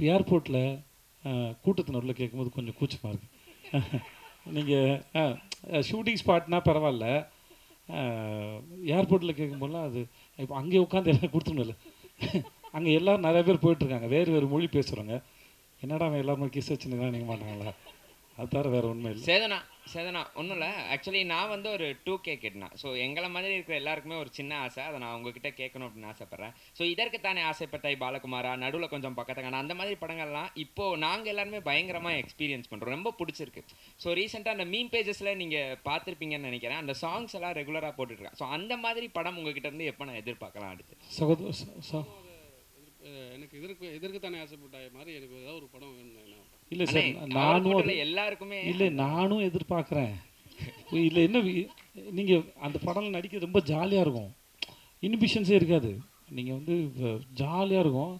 இப்போ ஏர்போர்ட்டில் கூட்டத்தினரில் கேட்கும்போது கொஞ்சம் கூச்சமாக இருக்குது. நீங்கள் ஷூட்டிங் ஸ்பாட்னால் பரவாயில்ல, ஏர்போர்ட்டில் கேட்கும்போதெல்லாம் அது இப்போ அங்கே உட்காந்து எல்லாம் கொடுத்துருமில்ல. அங்கே எல்லோரும் நிறைய பேர் போயிட்டுருக்காங்க, வேறு வேறு மொழி பேசுகிறவங்க. என்னடா அவன் எல்லாருமே கிஸ் வச்சுன்னு நீங்கள் மாட்டாங்களா? அது தவிர வேறு ஒன்றும் இல்லை. சேதனா ஒன்றும் இல்லை. ஆக்சுவலி நான் வந்து ஒரு 2K கேட்டேன். ஸோ எங்களை மாதிரி இருக்கிற எல்லாருக்குமே ஒரு சின்ன ஆசை, அதை நான் உங்ககிட்ட கேட்கணும் அப்படின்னு ஆசைப்பட்றேன். ஸோ இதற்குத்தானே ஆசைப்பட்டாய் பாலகுமாரா, நடுவில் கொஞ்சம் பக்கத்துக்கான அந்த மாதிரி படங்கள்லாம் இப்போது நாங்கள் எல்லாருமே பயங்கரமாக எக்ஸ்பீரியன்ஸ் பண்ணுறோம், ரொம்ப பிடிச்சிருக்கு. ஸோ ரீசெண்டாக அந்த மீம் பேஜஸில் நீங்கள் பார்த்துருப்பீங்கன்னு நினைக்கிறேன், அந்த சாங்ஸ் எல்லாம் ரெகுலராக போட்டுருக்கேன். ஸோ அந்த மாதிரி படம் உங்ககிட்ட இருந்து எப்போ நான் எதிர்பார்க்கலாம்? அடுத்து எனக்கு இதற்குத்தானே ஆசைப்பட்டாய் மாதிரி எனக்கு ஏதாவது ஒரு படம் வேணும். இல்லை சார், நானும் எல்லாருக்குமே இல்லை, நானும் எதிர்பார்க்குறேன். இல்லை என்ன, நீங்கள் அந்த படம் நடிக்க ரொம்ப ஜாலியாக இருக்கும், இன்ஹிபிஷன்ஸே இருக்காது, நீங்கள் வந்து ஜாலியாக இருக்கும்.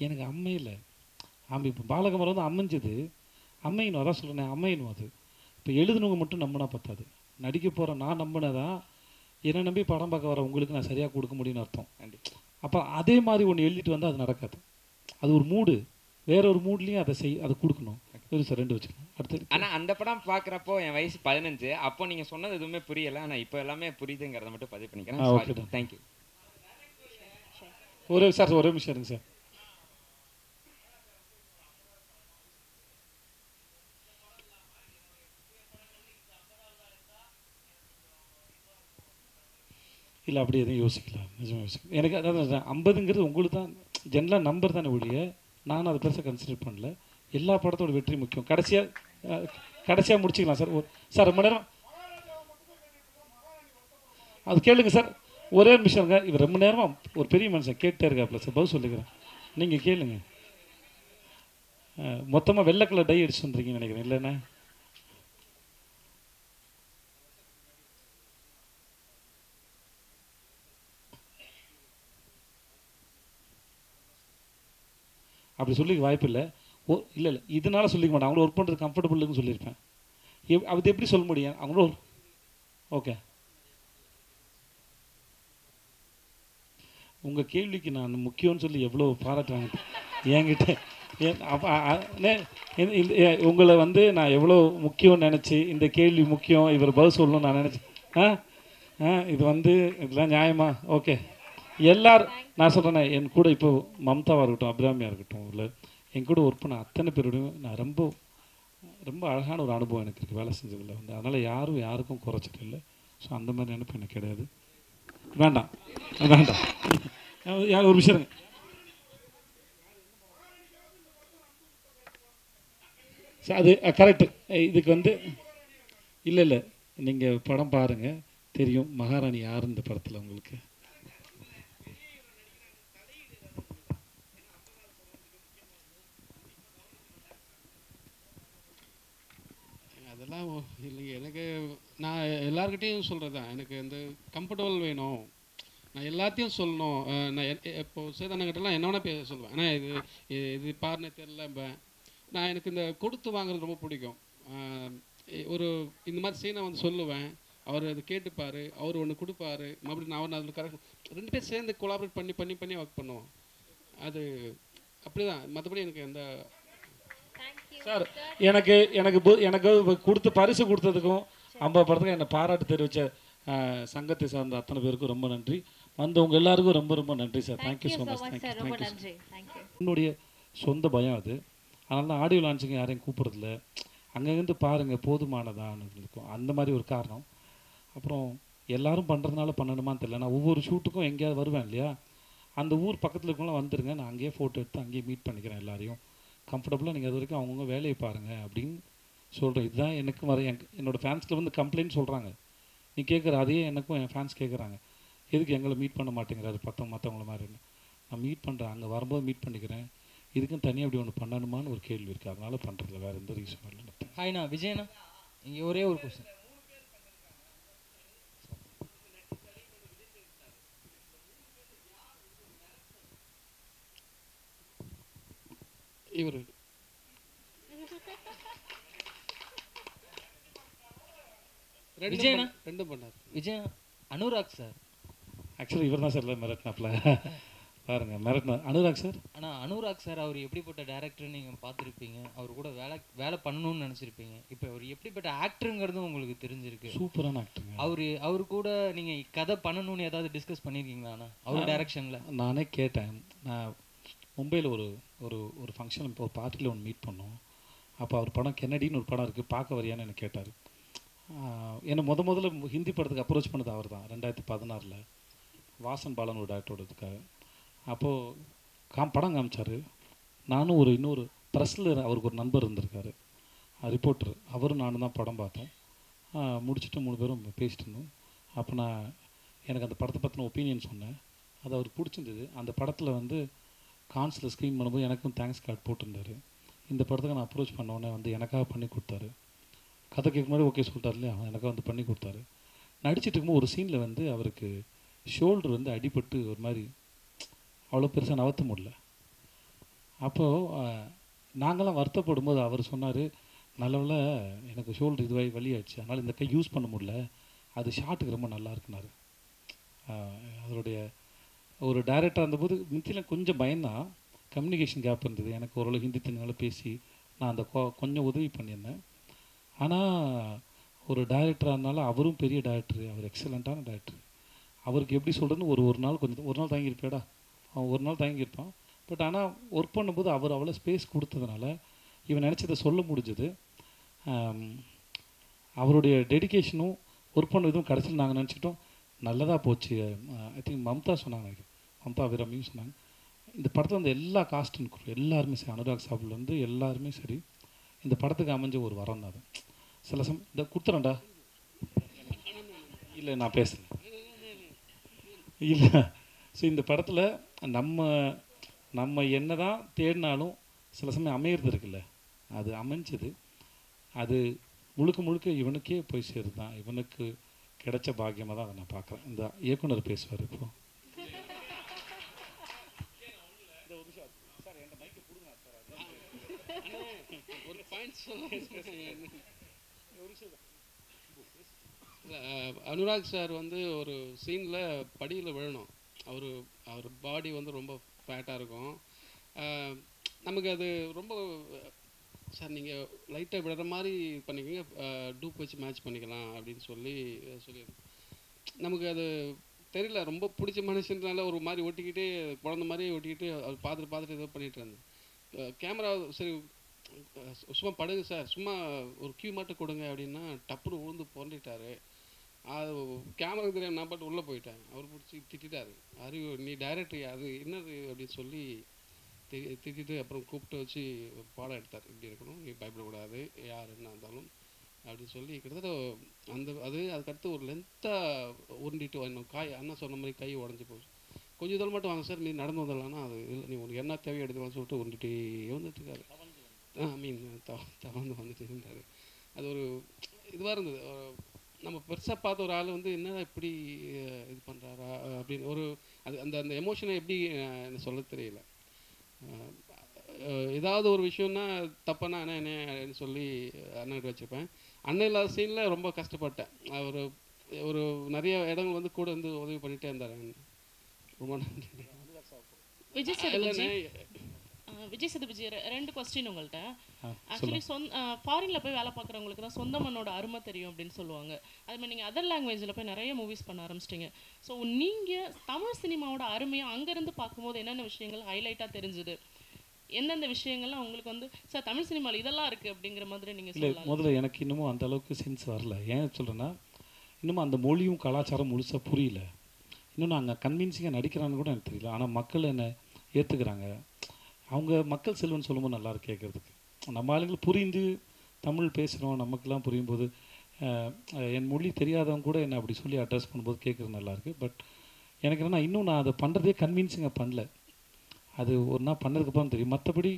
எனக்கு அம்மையில் இப்போ பாலகுமாரன் வந்து அமைஞ்சது, அம்மையணும், அதான் சொல்கிறேன், அமையணும். அது இப்போ எழுதுனவங்க மட்டும் நம்பினா பத்தாது, நடிக்க போகிற நான் நம்பினதான் என்னை நம்பி படம் பார்க்க வர உங்களுக்கு நான் சரியாக கொடுக்க முடியும்னு அர்த்தம். அப்போ அதே மாதிரி ஒன்று எழுதிட்டு வந்தால் அது நடக்காது. அது ஒரு மூடு, வேற ஒரு மூட்லேயும் அதை கொடுக்கணும். சார் 2 வச்சுக்கணும். அடுத்து ஆனால் அந்த படம் பார்க்குறப்போ என் வயசு 15, அப்போ நீங்கள் சொன்னது எதுவுமே புரியலை, ஆனால் இப்போ எல்லாமே புரியுதுங்கிறத மட்டும் பதிவு பண்ணிக்கிறேன். Okay, thank you. ஒரே நிமிஷம் இருங்க சார். இல்லை அப்படி எதுவும் யோசிக்கலாம், நிஜமாக யோசிக்கலாம். எனக்கு அதாவது 50ங்கிறது உங்களுக்கு தான் ஜென்ரலாக நம்பர் தானே ஒழிய, நானும் அதை பெருசாக கன்சிடர் பண்ணல. எல்லா படத்தோட வெற்றி முக்கியம். கடைசியாக முடிச்சிக்கலாம் சார். சார் ரொம்ப நேரம் அது கேளுங்க சார், ஒரே நிமிஷம்ங்க. இவர் ரொம்ப நேரமாக ஒரு பெரிய மனுஷன் கேட்டே இருக்காப்புல சார், பதில் சொல்லிக்கிறேன், நீங்கள் கேளுங்க. மொத்தமாக வெள்ளை கலர் டை அடிச்சு வந்துருக்கீங்கன்னு நினைக்கிறேன், இல்லைண்ணே? அப்படி சொல்லிக்க வாய்ப்பு இல்லை. இல்லை இதனால சொல்லிக்க மாட்டேன், அவங்கள ஒர்க் பண்ணுறது கம்ஃபர்டபுள்னு சொல்லியிருப்பேன். அது எப்படி சொல்ல முடியும் அவங்களும்? ஓகே, உங்கள் கேள்விக்கு நான் முக்கியம்னு சொல்லி எவ்வளோ பாராட்டுவாங்க என்கிட்ட. உங்களை வந்து நான் எவ்வளோ முக்கியம்னு நினச்சி, இந்த கேள்வி முக்கியம், இவர் பதில் சொல்லணும்னு நான் நினச்சேன். இது வந்து இதெல்லாம் நியாயமா? ஓகே, எல்லாரும் நான் சொல்கிறேன்னே, என் கூட இப்போ மம்தாவாக இருக்கட்டும், அபிராமியாக இருக்கட்டும், இல்லை என் கூட ஒர்க் பண்ண அத்தனை பேரோடையும் நான் ரொம்ப ரொம்ப அழகான ஒரு அனுபவம் எனக்கு இருக்குது வேலை செஞ்சதில் வந்து. அதனால் யாருக்கும் குறைச்சது இல்லை. ஸோ அந்த மாதிரி நினைப்பு எனக்கு கிடையாது. வேண்டாம் ஒரு விஷயம் சார், அது கரெக்டு. இதுக்கு வந்து இல்லை நீங்கள் படம் பாருங்கள், தெரியும் மகாராணி யார் இந்த படத்தில் உங்களுக்கு. அதெல்லாம் இல்லைங்க. எனக்கு நான் எல்லாருக்கிட்டையும் சொல்கிறது தான், எனக்கு இந்த கம்ஃபர்டபுள் வேணும், நான் எல்லாத்தையும் சொல்லணும். நான் இப்போது சேதனங்கிட்டலாம் என்ன வேணால் சொல்லுவேன். ஆனால் இது பாருன்னு தெரில. நான் எனக்கு இந்த கொடுத்து வாங்குறது ரொம்ப பிடிக்கும். ஒரு இந்த மாதிரி சீனை வந்து சொல்லுவேன், அவர் அதை கேட்டுப்பார், அவர் ஒன்று கொடுப்பாரு, மறுபடியும் நான் அதில் கரெக்ட் 2 பேர் சேர்ந்து கொலாபரேட் பண்ணி ஒர்க் பண்ணுவோம். அது அப்படி தான். மற்றபடி எனக்கு எந்த சார் எனக்கு கொடுத்து பரிசு கொடுத்ததுக்கும் 50 படத்துக்கும் என்னை பாராட்டு தெரிவித்த சங்கத்தை சார்ந்த அத்தனை பேருக்கும் ரொம்ப நன்றி. வந்தவங்க எல்லாருக்கும் ரொம்ப ரொம்ப நன்றி sir. Thank you so much. Thank you. என்னுடைய சொந்த பயம் அது, அதனால தான் ஆடியோ லான்ச்சிங்க யாரையும் கூப்பிட்றதில்ல. அங்கேருந்து பாருங்கள் போதுமானதான்னு இருக்கும், அந்த மாதிரி ஒரு காரணம். அப்புறம் எல்லோரும் பண்ணுறதுனால பண்ணணுமான்னு தெரியல. நான் ஒவ்வொரு ஷூட்டுக்கும் எங்கேயாவது வருவேன் இல்லையா, அந்த ஊர் பக்கத்தில் இருக்கவங்களாம் வந்துருங்க, நான் அங்கேயே ஃபோட்டோ எடுத்து அங்கேயே மீட் பண்ணிக்கிறேன் எல்லாரையும். கம்ஃபர்டபுளாக நீங்கள் அது வரைக்கும் அவங்கவுங்க வேலையை பாருங்கள் அப்படின்னு சொல்கிறேன். இதுதான் எனக்கு என்னோடய ஃபேன்ஸில் வந்து கம்ப்ளைண்ட் சொல்கிறாங்க. நீ கேட்குற அதையே எனக்கும் என் ஃபேன்ஸ் கேட்குறாங்க, எதுக்கு எங்களை மீட் பண்ண மாட்டேங்கிறாரு மற்றவங்கள மாதிரின்னு. நான் மீட் பண்ணுறேன், அங்கே வரும்போது மீட் பண்ணிக்கிறேன். இதுக்கும் தனியாக அப்படி ஒன்று பண்ணணுமான்னு ஒரு கேள்வி இருக்குது, அதனால் பண்ணுறதில்ல, வேறு எந்த ரீசனும் இல்லை. ஹாய்ண்ணா, விஜயண்ணா, இங்கே ஒரே ஒரு கொஸ்டின். இவர் விஜயண்ணா 2 பண்ணார். விஜயண்ணா, அனுராக் சார். ஆக்சுவலி இவர் தான் சார் மிரட்டினாப்ல. பாருங்கள் மிரட்டின அனுராக் சார். ஆனால் அனுராக் சார் அவர் எப்படிப்பட்ட டேரக்டர் நீங்கள் பார்த்துருப்பீங்க, அவர் கூட வேலை பண்ணணும்னு நினச்சிருப்பீங்க. இப்போ அவர் எப்படிப்பட்ட ஆக்டருங்கிறதும் உங்களுக்கு தெரிஞ்சிருக்கு. சூப்பரான ஆக்டருங்க. அவர் கூட நீங்கள் கதை பண்ணணும்னு ஏதாவது டிஸ்கஸ் பண்ணியிருக்கீங்களா? ஆனால் அவர் டைரக்ஷனில் நானே கேட்டேன். நான் மும்பையில் ஒரு ஒரு ஒரு ஃபங்க்ஷன் இப்போ பார்ட்டியில் ஒன்று மீட் பண்ணோம். அப்போ அவர் படம் கென்னடின்னு ஒரு படம் இருக்குது, பார்க்க வரியான்னு எனக்கு கேட்டார். என்னை முதல்ல ஹிந்தி படத்துக்கு அப்ரோச் பண்ணது அவர் தான் 2016 வாசன் பாலன் ஒரு டேரக்டரோட இதுக்காக. அப்போது படம் காமிச்சார். நானும் இன்னொரு ப்ரெஸ்ஸில் அவருக்கு ஒரு நண்பர் இருந்திருக்காரு, ரிப்போர்ட்டர், அவரும் நானும் தான் படம் பார்த்தோம். முடிச்சுட்டு 3 பேரும் பேசிட்டு இருந்தோம். அப்போ நான் எனக்கு அந்த படத்தை பற்றின ஒப்பீனியன் சொன்னேன். அது அவருக்கு பிடிச்சிருந்தது. அந்த படத்தில் கான்ஸில் ஸ்க்ரீன் பண்ணும்போது எனக்கும் தேங்க்ஸ் கார்டு போட்டிருந்தார். இந்த படத்துக்கு நான் அப்ரோச் பண்ணோன்னே எனக்காக பண்ணி கொடுத்தாரு. கதை கேட்க முன்னாடி ஓகே சொல்லிட்டார் இல்லையா, எனக்காக பண்ணி கொடுத்தாரு. நடிச்சிட்டு இருக்கும்போது ஒரு சீனில் அவருக்கு ஷோல்டர் அடிபட்டு ஒரு மாதிரி அவ்வளோ பெருசாக நகர்த்த முடியல. அப்போது நாங்களாம் வருத்தப்படும்போது அவர் சொன்னார், நல்லவேளை எனக்கு ஷோல்டர் இதுவாகி வலியாயிடுச்சு, அதனால் இந்த கை யூஸ் பண்ண முடியல, அது ஷாட்டுக்கு ரொம்ப நல்லா இருக்குனாரு. அதனுடைய ஒரு டைரக்டராக இருந்தபோது மித்தியில் கொஞ்சம் பயந்தான், கம்யூனிகேஷன் கேப் இருந்தது. எனக்கு ஓரளவு ஹிந்தி தெரிஞ்சனால பேசி நான் அந்த கொஞ்சம் உதவி பண்ணியிருந்தேன். ஆனால் ஒரு டைரக்டராக இருந்தாலும் அவரும் பெரிய டைரக்டரு, அவர் எக்ஸலண்ட்டான டைரக்டர். அவருக்கு எப்படி சொல்கிறதுன்னு ஒரு நாள் ஒரு நாள் தங்கியிருப்பேடா, அவன் ஒரு நாள் தங்கியிருப்பான். பட் ஆனால் ஒர்க் பண்ணும்போது அவர் அவ்வளோ ஸ்பேஸ் கொடுத்ததுனால இவன் நினச்சதை சொல்ல முடிஞ்சது. அவருடைய டெடிக்கேஷனும் ஒர்க் பண்ண இதுவும் கடைசியில் நாங்கள் நினச்சிட்டோம் நல்லதாக போச்சு. ஐ திங்க் மம்தா சொன்னாங்க, மம்தா அபிராமியும் சொன்னாங்க, இந்த படத்தில் எல்லா காஸ்ட் அண்ட் குரூ எல்லாருமே சரி, அனுராக் சாப்பிட்லேருந்து எல்லாருமே சரி, இந்த படத்துக்கு அமைஞ்ச ஒரு வரம் தான் அது. சில இந்த கொடுத்துறேன்டா இல்லை நான் பேசுகிறேன் இல்லை. ஸோ இந்த படத்தில் நம்ம என்ன தான் தேடினாலும் சில சமயம் அமையிறது இருக்குல்ல, அது அமைஞ்சது. அது முழுக்க இவனுக்கே போய் சேருது தான், இவனுக்கு கிடைச்ச பாக்கியமாக தான் அதை நான் பார்க்குறேன். இந்த இயக்குனர் பேசுவார் இப்போ. ஒரு பாயிண்ட் அனுராக் சார் ஒரு சீனில் படியில் விழணும். அவர் பாடி ரொம்ப ஃபேட்டாக இருக்கும். நமக்கு அது ரொம்ப சார் நீங்கள் லைட்டாக விடுற மாதிரி பண்ணிக்கோங்க, டூப் வச்சு மேட்ச் பண்ணிக்கலாம் அப்படின்னு சொல்லி நமக்கு அது தெரியல, ரொம்ப பிடிச்ச மனுஷனால ஒரு மாதிரி ஒட்டிக்கிட்டு குழந்த மாதிரி ஒட்டிக்கிட்டு அவர் பார்த்துட்டு ஏதோ பண்ணிகிட்டு இருந்தேன். கேமரா சரி சும்மா படுங்க சார், சும்மா ஒரு கியூ மட்டும் கொடுங்க அப்படின்னா டப்புன்னு விழுந்து புரண்டிட்டாரு. அது கேமரா தெரியாமல் நான் பாட்டு உள்ளே போயிட்டேன். அவர் பிடிச்சி திட்டாரு, அறிவு நீ டைரக்டர் அது என்னது அப்படின்னு சொல்லி திட்டிட்டு அப்புறம் கூப்பிட்டு வச்சு பாடம் எடுத்தார், இப்படி இருக்கணும், நீ பயப்படக்கூடாது யார் என்ன இருந்தாலும் அப்படின்னு சொல்லி கிட்டத்தட்ட அதுக்கடுத்து ஒரு லென்த்தாக உருண்டிட்டு வரணும். அண்ணன் சொன்ன மாதிரி கை உடஞ்சி போச்சு. கொஞ்சம் இதில் மட்டும் வாங்க சார், நீ நடந்து வந்துடலான்னா அது இல்லை, நீ உனக்கு என்ன தேவையை எடுத்துக்கலாம்னு சொல்லிட்டு உருண்டிட்டே வந்துட்டுருக்காரு. தவந்து வந்துட்டு இருந்தார். அது ஒரு இதுவாக இருந்தது. நம்ம பெருசாக பார்த்த ஒரு ஆள் என்ன இப்படி இது பண்ணுறாரா அப்படின்னு அந்த எமோஷனை எப்படி என்ன சொல்ல தெரியல. ஏதாவது ஒரு விஷயம்னா தப்பானா என்ன சொல்லி அண்ணன் வச்சுருப்பேன். அண்ணன் இல்லாத சீனில் ரொம்ப கஷ்டப்பட்டேன். ஒரு நிறைய இடங்கள் கூட உதவி பண்ணிகிட்டே இருந்தார். ரொம்ப நன்றி. விஜய் சேதுபதி 2 கொஸ்டின் உங்கள்கிட்ட. ஆக்சுவலி ஃபாரினில் போய் வேலை பார்க்குறவங்களுக்கு தான் சொந்த மண்ணோட அருமை தெரியும் அப்படின்னு சொல்லுவாங்க. அது மாதிரி நீங்கள் அதர் லாங்குவேஜில் போய் நிறைய மூவிஸ் பண்ண ஆரம்பிச்சிட்டிங்க. ஸோ நீங்கள் தமிழ் சினிமாவோட அருமையை அங்கேருந்து பார்க்கும்போது என்னென்ன விஷயங்கள் ஹைலைட்டாக தெரிஞ்சுது, எந்தெந்த விஷயங்கள்லாம் உங்களுக்கு சார் தமிழ் சினிமாவில் இதெல்லாம் இருக்குது அப்படிங்கிற மாதிரி நீங்கள் சொல்லலாம்? முதல்ல எனக்கு இன்னமும் அந்த அளவுக்கு சென்ஸ் வரல. ஏன் சொல்கிறேன்னா இன்னமும் அந்த மொழியும் கலாச்சாரம் முழுசாக புரியல. இன்னும் நான் அங்கே கன்வின்சிங்காக நடிக்கிறான்னு கூட எனக்கு தெரியல. ஆனால் மக்கள் என்னை ஏற்றுக்கிறாங்க. அவங்க மக்கள் செல்வன்னு சொல்லும்போது நல்லாயிருக்கு கேட்குறதுக்கு. நம்ம ஆளுங்களுக்கு புரிந்து தமிழ் பேசுகிறோம், நமக்கெல்லாம் புரியும் போது என் மொழி தெரியாதவங்க கூட என்னை அப்படி சொல்லி அட்ரஸ் பண்ணும்போது கேட்குறது நல்லாயிருக்கு. பட் எனக்கு என்னென்னா இன்னும் நான் அதை பண்ணுறதே கன்வின்சிங்காக பண்ணல. அது ஒரு நாள் பண்ணதுக்கப்புறம் தெரியும். மற்றபடி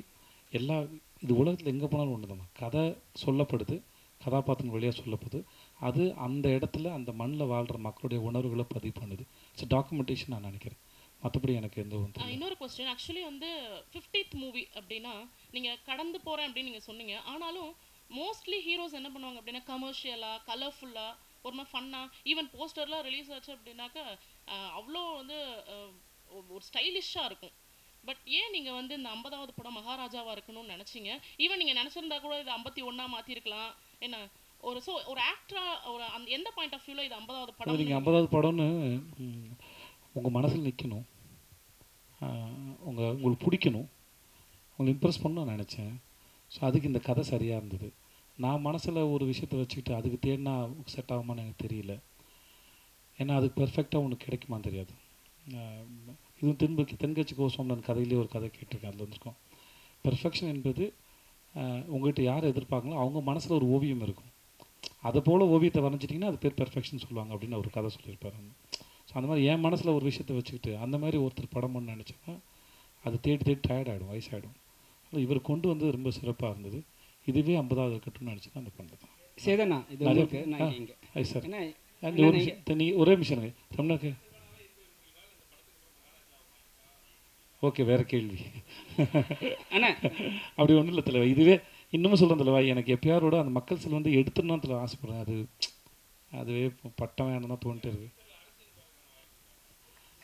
இது உலகத்தில் எங்கே போனாலும் ஒன்று தான், கதை சொல்லப்படுது, கதாபாத்திரம் வழியாக சொல்லப்படுது, அது அந்த இடத்துல அந்த மண்ணில் வாழ்கிற மக்களுடைய உணர்வுகளை பதிவு பண்ணுது. இட்ஸ் டாக்குமெண்டேஷன் நான் நினைக்கிறேன். மற்றபடி எனக்கு எந்த ஒன்று. இன்னொரு கொஸ்டின், ஆக்சுவலி 50th மூவி அப்படின்னா நீங்கள் கடந்து போகிறேன் அப்படின்னு நீங்கள் சொன்னீங்க. ஆனாலும் மோஸ்ட்லி ஹீரோஸ் என்ன பண்ணுவாங்க அப்படின்னா கமர்ஷியலாக, கலர்ஃபுல்லாக, ஒரு மாதிரி ஃபன்னாக, ஈவன் போஸ்டர்லாம் ரிலீஸ் ஆச்சு அப்படின்னாக்கா அவ்வளோ ஒரு ஸ்டைலிஷ்ஷாக இருக்கும். பட் ஏன் நீங்கள் வந்து இந்த 50வது படம் மகாராஜாவாக இருக்கணும்னு நினச்சிங்க? ஈவன் நீங்கள் நினச்சிருந்தா கூட இது 51 மாற்றிருக்கலாம். என்ன ஒரு ஆக்டரா ஒரு அந்த எந்த பாயிண்ட் ஆஃப் வியூவில் இது 50வது படம்? நீங்கள் 50வது படம்னு உங்கள் மனசில் நிற்கணும், உங்களுக்கு பிடிக்கணும், உங்களை இம்ப்ரெஸ் பண்ணணும்னு நினச்சேன். ஸோ அதுக்கு இந்த கதை சரியாக இருந்தது. நான் மனசில் ஒரு விஷயத்தை வச்சுக்கிட்டு அதுக்கு தேடினா செட் ஆகுமான்னு எனக்கு தெரியல. ஏன்னா அதுக்கு பெர்ஃபெக்டாக உனக்கு கிடைக்குமான்னு தெரியாது. இதுவும் தென்கட்சி கோசம்னு கதையிலே ஒரு கதை கேட்டிருக்கேன், அதில் வந்துருக்கோம். பெர்ஃபெக்ஷன் என்பது உங்கள்கிட்ட யார் எதிர்பார்க்கங்களோ அவங்க மனசில் ஒரு ஓவியம் இருக்கும், அதை போல் ஓவியத்தை வரைஞ்சிட்டிங்கன்னா அது பேர் பெர்ஃபெக்ஷன் சொல்லுவாங்க அப்படின்னு ஒரு கதை சொல்லியிருப்பார். ஸோ அந்த மாதிரி என் மனசில் ஒரு விஷயத்தை வச்சுக்கிட்டு அந்த மாதிரி ஒருத்தர் படம் பண்ண நினச்சேன்னா அது தேடி தேடி டயர்ட் ஆகிடும், வயசாகிடும். ஆனால் இவர் கொண்டு வந்து ரொம்ப சிறப்பாக இருந்தது. இதுவே 50வது இருக்கட்டும்னு நினச்சி தான் அந்த பண்ணது. சேதனா இது உங்களுக்கு நான் இங்கே சார் என்ன ஒரே நிமிஷம் ரம்னாக்கு ஓகே வேறு கேள்வி. அண்ணா அப்படி ஒன்றும் இல்லை தலைவா. இதுவே இன்னமும் சொல்கிறேன் தலைவா, எனக்கு எப்பயாரோட அந்த மக்கள் செல் வந்து எடுத்துடணும் தலைவா ஆசைப்படுறேன். அதுவே பட்டம் வேணும் தான் தோணிட்டு இருக்கு.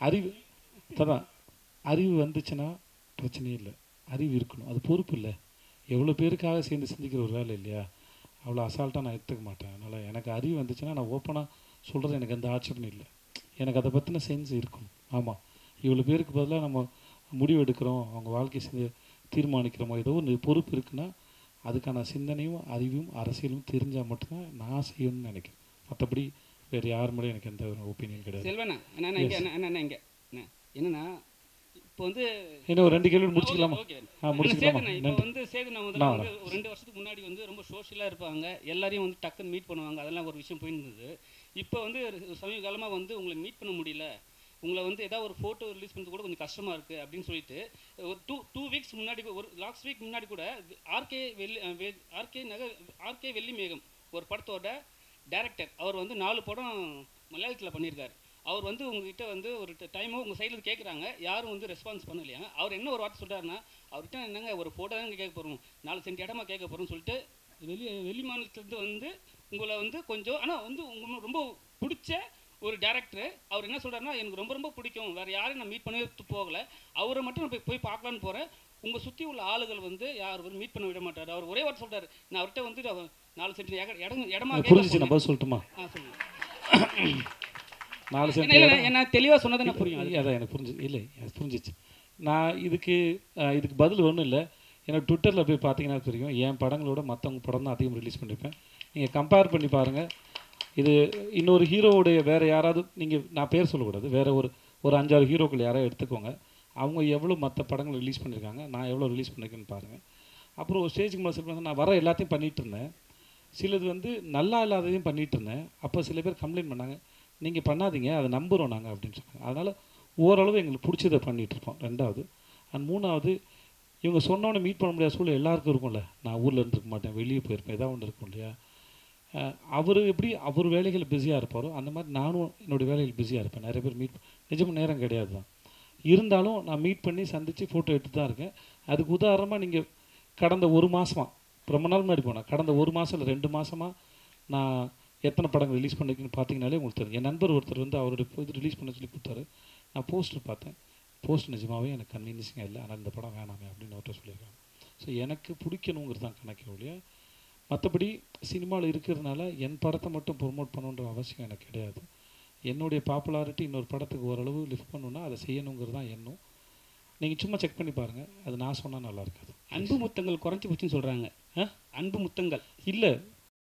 அறிவு தான், அறிவு வந்துச்சுன்னா பிரச்சனையே இல்லை. அறிவு இருக்கணும், அது பொறுப்பு இல்லை. எவ்வளோ பேருக்காக சேர்ந்து சிந்திக்கிற ஒரு வேலை இல்லையா, அவ்வளோ அசால்ட்டாக நான் எடுத்துக்க மாட்டேன். அதனால் எனக்கு அறிவு வந்துச்சுன்னா நான் ஓப்பனாக சொல்கிறது எனக்கு எந்த ஆட்சேபனும் இல்லை. எனக்கு அதை பற்றின சென்ஸ் இருக்கணும். ஆமாம், இவ்வளோ பேருக்கு பதிலாக நம்ம முடிவு எடுக்கிறோம், அவங்க வாழ்க்கை தீர்மானிக்கிறோமோ, ஏதோ ஒரு பொறுப்பு இருக்குன்னா அதுக்கான சிந்தனையும் அறிவும் அரசியலும் தெரிஞ்சால் மட்டும்தான் நான் செய்யணும்னு நினைக்கிறேன். மற்றபடி வேறு யார் மேலே எனக்கு எந்த ஒப்பீனியன் கிடையாது. செல்வண்ணா அண்ணா இங்கே அண்ணா இங்கே என்னன்னா இப்போ வந்து இன்னும் ஒரு 2 கேள்வி முடிச்சுக்கலாமா? முடிச்சுக்கலாமா? இப்போ வந்து சேதுனா வந்து ஒரு 2 வருஷத்துக்கு முன்னாடி வந்து ரொம்ப சோஷியலாக இருப்பாங்க, எல்லாரையும் வந்து டக்குன்னு மீட் பண்ணுவாங்க, அதெல்லாம் ஒரு விஷயம் போயிருந்தது. இப்போ வந்து சமீப காலமாக வந்து உங்களை மீட் பண்ண முடியல, உங்களை வந்து ஏதாவது ஒரு ஃபோட்டோ ரிலீஸ் பண்ணுறது கூட கொஞ்சம் கஷ்டமாக இருக்குது அப்படின்னு சொல்லிட்டு ஒரு டூ வீக்ஸ் முன்னாடி, ஒரு லாஸ்ட் வீக் முன்னாடி கூட ஆர்கே வெள்ளிமேகம் ஒரு படத்தோட டைரக்டர் அவர் வந்து 4 படம் மலையாளத்தில் பண்ணியிருக்காரு. அவர் வந்து உங்ககிட்ட வந்து ஒரு டைமோ உங்கள் சைடில் கேட்குறாங்க, யாரும் வந்து ரெஸ்பான்ஸ் பண்ணலையா. அவர் என்ன ஒரு வார்த்தை சொல்கிறாருன்னா, அவர்கிட்ட என்னங்க ஒரு ஃபோட்டோ தான் கேட்க போகிறோம், 4 சென்ட் இடமா கேட்க போகிறோம்னு சொல்லிட்டு வெளி மாநிலத்துலேருந்து வந்து உங்களை வந்து கொஞ்சம் ஆனால் வந்து உங்களுக்கு ரொம்ப பிடிச்ச ஒரு டேரக்டர். அவர் என்ன சொல்கிறாருன்னா, எனக்கு ரொம்ப ரொம்ப பிடிக்கும், வேறு யாரையும் நான் மீட் பண்ணவே போகலை, அவரை மட்டும் நான் போய் பார்க்கலான்னு போகிறேன், உங்கள் சுற்றி உள்ள ஆளுகள் வந்து யாரும் மீட் பண்ண விட மாட்டார். அவர் ஒரே வார்த்தை சொல்கிறார், நான் அவர்கிட்ட வந்து 4 சென்ட் இடமா புரிஞ்சிச்சு. நான் பதில் சொல்லட்டுமா? சொல்லுங்கள். 4 சென்ட் என்ன தெளிவாக சொன்னதை நான் புரியும். அதான் எனக்கு இல்லை, எனக்கு புரிஞ்சிச்சு. நான் இதுக்கு பதில் ஒன்றும் இல்லை. ஏன்னா ட்விட்டரில் போய் பார்த்தீங்கன்னா தெரியும், என் படங்களோட மற்றவங்க படம் தான் அதிகம் ரிலீஸ் பண்ணியிருப்பேன். நீங்கள் கம்பேர் பண்ணி பாருங்கள். இது இன்னொரு ஹீரோவுடைய வேறு யாராவது, நான் பேர் சொல்லக்கூடாது, வேறு ஒரு 5-6 ஹீரோக்கள் யாராவது எடுத்துக்கோங்க, அவங்க எவ்வளோ மற்ற படங்கள் ரிலீஸ் பண்ணியிருக்காங்க, நான் எவ்வளோ ரிலீஸ் பண்ணியிருக்கேன்னு பாருங்கள். அப்புறம் ஒரு ஸ்டேஜுக்கு மேலே சொல்லுவாங்க, நான் வர எல்லாத்தையும் பண்ணிகிட்டு இருந்தேன், சிலது வந்து நல்லா இல்லாததையும் பண்ணிகிட்டு இருந்தேன். அப்போ சில பேர் கம்ப்ளைண்ட் பண்ணாங்க, நீங்கள் பண்ணாதீங்க, அதை நம்புகிறோம் நாங்கள் அப்படின்னு சொன்னாங்க. அதனால் ஓரளவு எங்களுக்கு பிடிச்சதை பண்ணிகிட்ருக்கோம். 2வது அண்ட் 3வது, இவங்க சொன்னோன்னே மீட் பண்ண முடியாத சூழல் எல்லாருக்கும் இருக்கும்ல. நான் ஊரில் இருந்துருக்க மாட்டேன், வெளியே போயிருப்பேன், ஏதாவது ஒன்று இருக்கும் இல்லையா. அவர் எப்படி அவர் வேலைகள் பிஸியாக இருப்பாரோ அந்த மாதிரி நானும் என்னுடைய வேலைகள் பிஸியாக இருப்பேன். நிறைய பேர் நிஜமாக நேரம் கிடையாது தான், இருந்தாலும் நான் மீட் பண்ணி சந்தித்து ஃபோட்டோ எடுத்து தான் இருக்கேன். அதுக்கு உதாரணமாக நீங்கள் கடந்த 1 மாதமாக, ரொம்ப நாள் முன்னாடி போனேன், கடந்த 1 மாதம் இல்லை 2 மாதமாக நான் எத்தனை படங்கள் ரிலீஸ் பண்ணிருக்கேன்னு பார்த்தீங்கனாலே உங்களுக்கு தெரியும். என் நண்பர் ஒருத்தர் வந்து அவருடைய இது ரிலீஸ் பண்ண சொல்லி கொடுத்தாரு. நான் போஸ்டர் பார்த்தேன், போஸ்ட் நிஜமாகவே எனக்கு கன்வீனியன்ஸிங்காக இல்லை, ஆனால் இந்த படம் வேணாமே அப்படின்னு அவர்கிட்ட சொல்லியிருக்காங்க. ஸோ எனக்கு பிடிக்கணுங்கிறது தான் கணக்கு ஒழிய, மற்றபடி சினிமாவில் இருக்கிறதுனால என் படத்தை மட்டும் ப்ரொமோட் பண்ணணுன்ற அவசியம் எனக்கு கிடையாது. என்னுடைய பாப்புலாரிட்டி இன்னொரு படத்துக்கு ஓரளவு லிஃப்ட் பண்ணணுன்னா அதை செய்யணுங்கிறது தான் எண்ணம். நீங்கள் சும்மா செக் பண்ணி பாருங்கள், அது நான் சொன்னால் நல்லா இருக்காது. அன்பு முத்தங்கள் குறைஞ்சி போச்சுன்னு சொல்கிறாங்க. அன்பு முத்தங்கள் இல்லை,